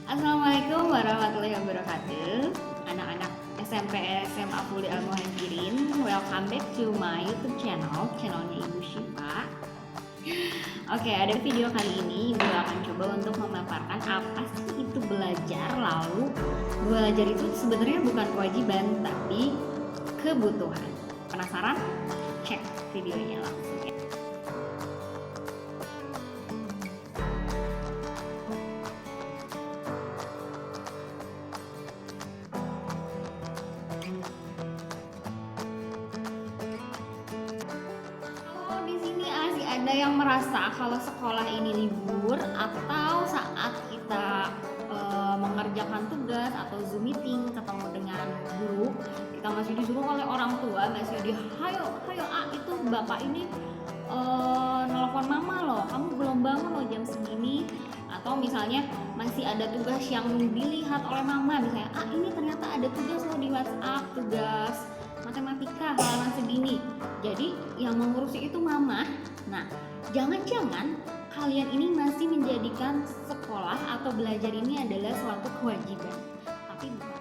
Assalamualaikum warahmatullahi wabarakatuh. Anak-anak SMP SMA Fully Al Muhajirin, welcome back to my YouTube channelnya Ibu Syifa. Oke, ada video kali ini Ibu akan coba untuk memaparkan apa sih itu belajar. Lalu belajar itu sebenarnya bukan kewajiban tapi kebutuhan. Penasaran? Cek videonya langsung ya. Ada yang merasa kalau sekolah ini libur atau saat kita mengerjakan tugas atau Zoom meeting ketemu dengan guru, kita masih disuruh oleh orang tua, masih hayo itu bapak ini nelpon mama loh, kamu belum bangun loh jam segini, atau misalnya masih ada tugas yang dilihat oleh mama, misalnya ini ternyata ada tugas loh di WhatsApp, tugas matematika halaman segini, jadi yang mengurusi itu mama. Nah, jangan-jangan kalian ini masih menjadikan sekolah atau belajar ini adalah suatu kewajiban, tapi bukan.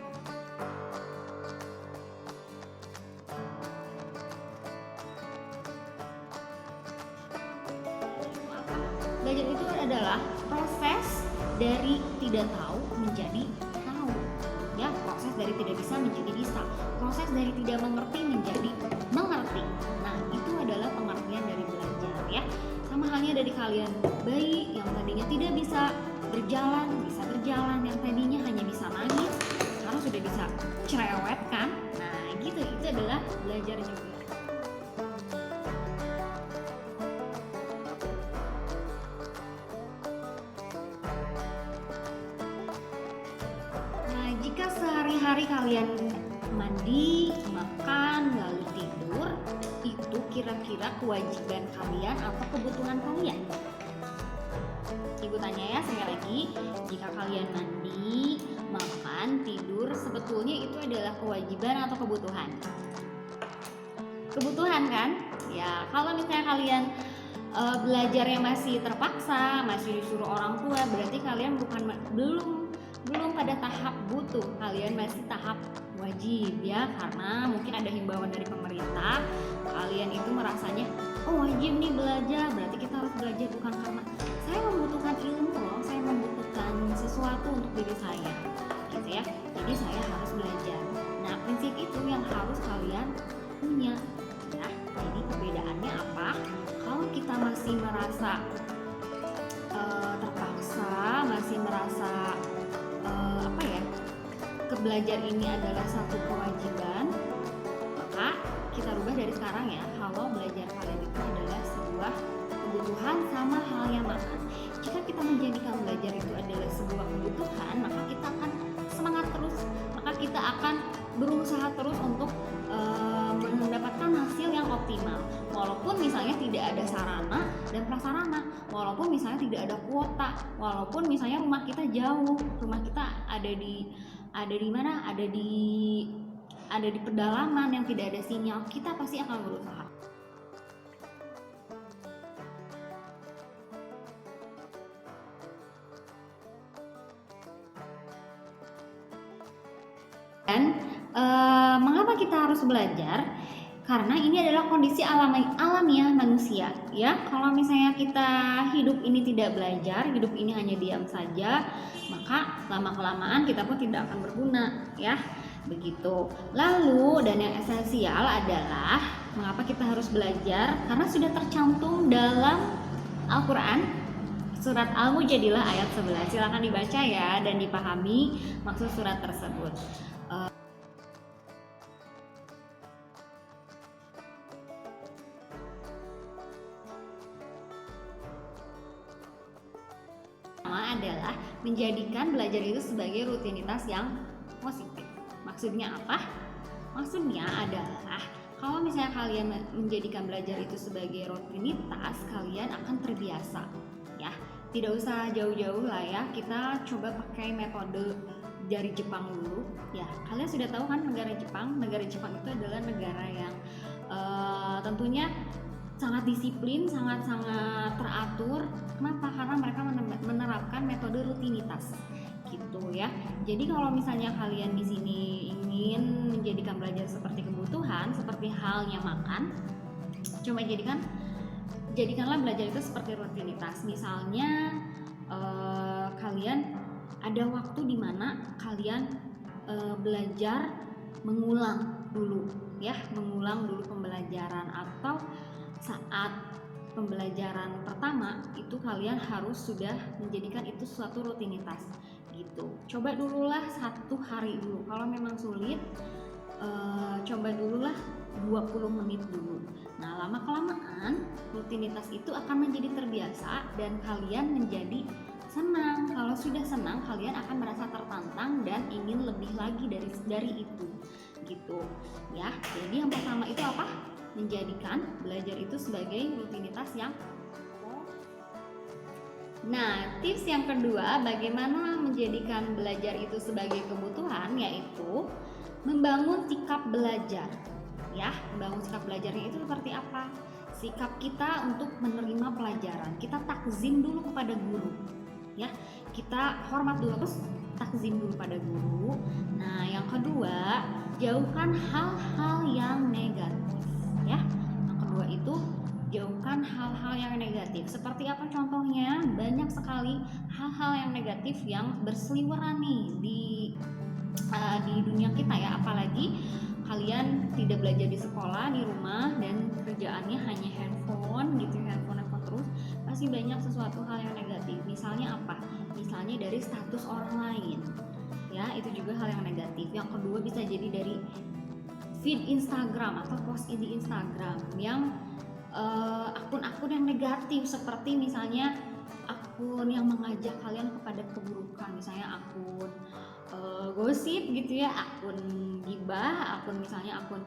Belajar itu adalah proses dari tidak tahu menjadi tahu, ya, proses dari tidak bisa menjadi bisa, proses dari tidak mengerti menjadi mengerti. Nah, itu adalah pengertian dari belajar, ya. Sama halnya dari kalian bayi yang tadinya tidak bisa berjalan, bisa berjalan, yang tadinya hanya bisa nangis, sekarang sudah bisa cerewet kan? Nah, gitu, itu adalah belajar juga. Nah, jika sehari-hari kalian mandi, makan, lalu tidur, itu kira-kira kewajiban kalian atau kebutuhan kalian? Ibu tanya ya sekali lagi, jika kalian mandi, makan, tidur, sebetulnya itu adalah kewajiban atau kebutuhan? Kebutuhan kan? Ya, kalau misalnya kalian belajarnya masih terpaksa, masih disuruh orang tua, berarti kalian belum pada tahap butuh, kalian masih tahap wajib, ya, karena mungkin ada himbauan dari pemerintah, kalian itu merasanya wajib nih belajar, berarti kita harus belajar bukan karena saya membutuhkan ilmu loh, saya membutuhkan sesuatu untuk diri saya, gitu ya, jadi saya harus belajar. Nah, prinsip itu yang harus kalian punya, ya. Jadi perbedaannya apa? Kalau kita masih merasa terpaksa, masih merasa belajar ini adalah satu kewajiban, maka kita rubah dari sekarang ya, kalau belajar kalian itu adalah sebuah kebutuhan sama halnya makan. Jika kita menjadikan belajar itu adalah sebuah kebutuhan, maka kita akan semangat terus, maka kita akan berusaha terus untuk mendapatkan hasil yang optimal, walaupun misalnya tidak ada sarana dan prasarana, walaupun misalnya tidak ada kuota, walaupun misalnya rumah kita jauh, rumah kita ada di mana, ada di pedalaman yang tidak ada sinyal, kita pasti akan berusaha. Dan mengapa kita harus belajar? Karena ini adalah kondisi alamiah manusia, ya. Kalau misalnya kita hidup ini tidak belajar, hidup ini hanya diam saja, maka lama-kelamaan kita pun tidak akan berguna, ya. Begitu. Lalu, dan yang esensial adalah mengapa kita harus belajar? Karena sudah tercantum dalam Al-Quran, surat Al-Mujadilah ayat 11. Silakan dibaca ya dan dipahami maksud surat tersebut. Adalah menjadikan belajar itu sebagai rutinitas yang positif. Maksudnya apa? Maksudnya adalah kalau misalnya kalian menjadikan belajar itu sebagai rutinitas, kalian akan terbiasa, ya. Tidak usah jauh-jauh lah ya, kita coba pakai metode dari Jepang dulu, ya. Kalian sudah tahu kan negara Jepang itu adalah negara yang tentunya sangat disiplin, sangat teratur. Kenapa? Karena mereka menerapkan metode rutinitas. gitu ya. Jadi kalau misalnya kalian di sini ingin menjadikan belajar seperti kebutuhan, seperti halnya makan, coba jadikanlah belajar itu seperti rutinitas. Misalnya kalian ada waktu di mana kalian belajar mengulang dulu ya, mengulang dulu pembelajaran, atau saat pembelajaran pertama itu kalian harus sudah menjadikan itu suatu rutinitas gitu. Coba dululah 1 hari dulu. Kalau memang sulit, coba dululah 20 menit dulu. Nah, lama-kelamaan rutinitas itu akan menjadi terbiasa dan kalian menjadi senang. Kalau sudah senang, kalian akan merasa tertantang dan ingin lebih lagi dari itu gitu ya. Jadi yang pertama itu apa? Menjadikan belajar itu sebagai rutinitas yang. Nah, tips yang kedua, bagaimana menjadikan belajar itu sebagai kebutuhan, yaitu membangun sikap belajar. Ya, membangun sikap belajarnya itu seperti apa? Sikap kita untuk menerima pelajaran. Kita takzim dulu kepada guru. Ya, kita hormat dulu, terus takzim dulu pada guru. Nah, yang kedua, jauhkan hal-hal yang negatif. Ya, yang kedua itu jauhkan hal-hal yang negatif. Seperti apa contohnya? Banyak sekali hal-hal yang negatif yang berseliweran nih di dunia kita ya. Apalagi kalian tidak belajar di sekolah, di rumah, dan kerjaannya hanya handphone gitu, handphone terus, pasti banyak sesuatu hal yang negatif. Misalnya apa? Misalnya dari status orang lain ya, itu juga hal yang negatif. Yang kedua bisa jadi dari feed Instagram atau post di Instagram yang akun-akun yang negatif, seperti misalnya akun yang mengajak kalian kepada keburukan, misalnya akun gosip gitu ya, akun gibah, akun misalnya akun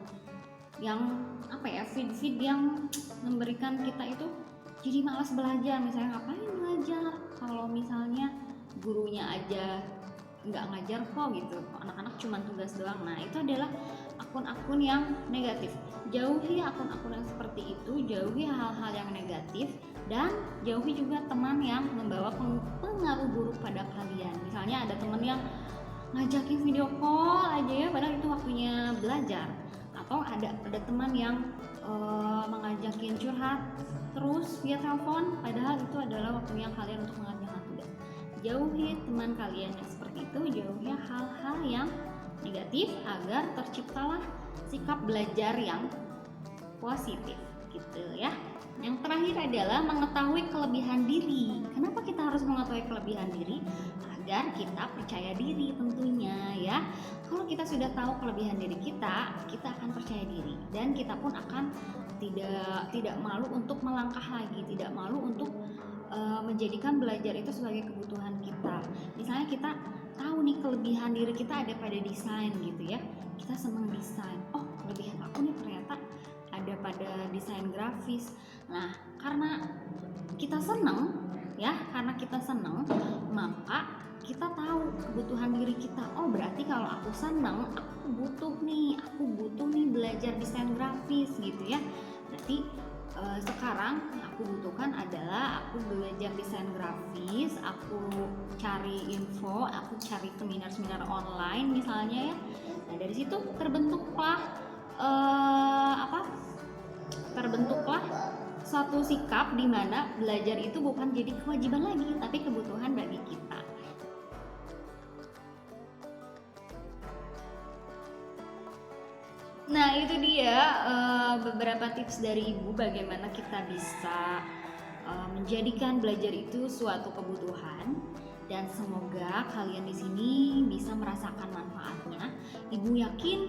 yang apa ya, feed yang memberikan kita itu jadi malas belajar. Misalnya ngapain belajar kalau misalnya gurunya aja nggak ngajar kok gitu, anak-anak cuma tugas doang. Nah, itu adalah akun-akun yang negatif. Jauhi akun-akun yang seperti itu, jauhi hal-hal yang negatif, dan jauhi juga teman yang membawa pengaruh buruk pada kalian. Misalnya ada teman yang ngajakin video call aja ya, padahal itu waktunya belajar, atau ada teman yang mengajakin curhat terus via telepon, padahal itu adalah waktunya kalian untuk mengerjakan tugas. Jauhi teman kalian yang seperti itu, jauhi hal-hal yang negatif agar terciptalah sikap belajar yang positif gitu ya. Yang terakhir adalah mengetahui kelebihan diri. Kenapa kita harus mengetahui kelebihan diri? Agar kita percaya diri tentunya ya. Kalau kita sudah tahu kelebihan diri kita akan percaya diri, dan kita pun akan tidak malu untuk melangkah lagi, tidak malu untuk menjadikan belajar itu sebagai kebutuhan kita. Misalnya kita tahu nih kelebihan diri kita ada pada desain gitu ya, kita senang desain. Oh, kelebihan aku nih ternyata ada pada desain grafis. Nah, karena kita senang ya, maka kita tahu kebutuhan diri kita. Oh, berarti kalau aku senang, aku butuh nih belajar desain grafis gitu ya. Berarti sekarang aku butuhkan adalah aku belajar desain grafis, aku cari info, aku cari seminar-seminar online misalnya ya. Nah, dari situ terbentuklah suatu sikap di mana belajar itu bukan jadi kewajiban lagi, tapi kebutuhan bagi kita. Nah, itu dia beberapa tips dari Ibu bagaimana kita bisa menjadikan belajar itu suatu kebutuhan, dan semoga kalian di sini bisa merasakan manfaatnya. Ibu yakin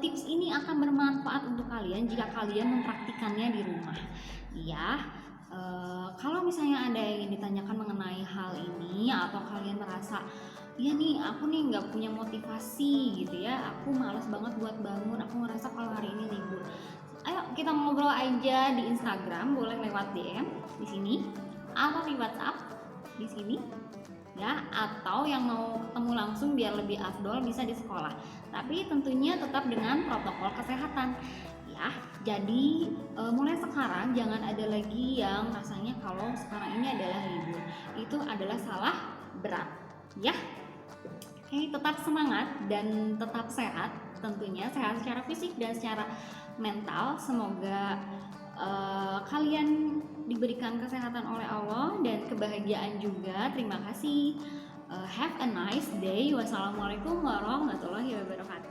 tips ini akan bermanfaat untuk kalian jika kalian mempraktikannya di rumah. Ya, kalau misalnya ada yang ingin ditanyakan mengenai hal ini, atau kalian merasa ya nih aku nih nggak punya motivasi gitu ya, aku malas banget buat bangun, aku ngerasa kalau hari ini libur, ayo kita ngobrol aja di Instagram, boleh lewat DM di sini atau di WhatsApp di sini ya, atau yang mau ketemu langsung biar lebih afdol bisa di sekolah, tapi tentunya tetap dengan protokol kesehatan ya. Jadi mulai sekarang jangan ada lagi yang rasanya kalau sekarang ini adalah libur, itu adalah salah berat ya. Oke, tetap semangat dan tetap sehat, tentunya sehat secara fisik dan secara mental. Semoga kalian diberikan kesehatan oleh Allah dan kebahagiaan juga. Terima kasih. Have a nice day. Wassalamualaikum warahmatullahi wabarakatuh.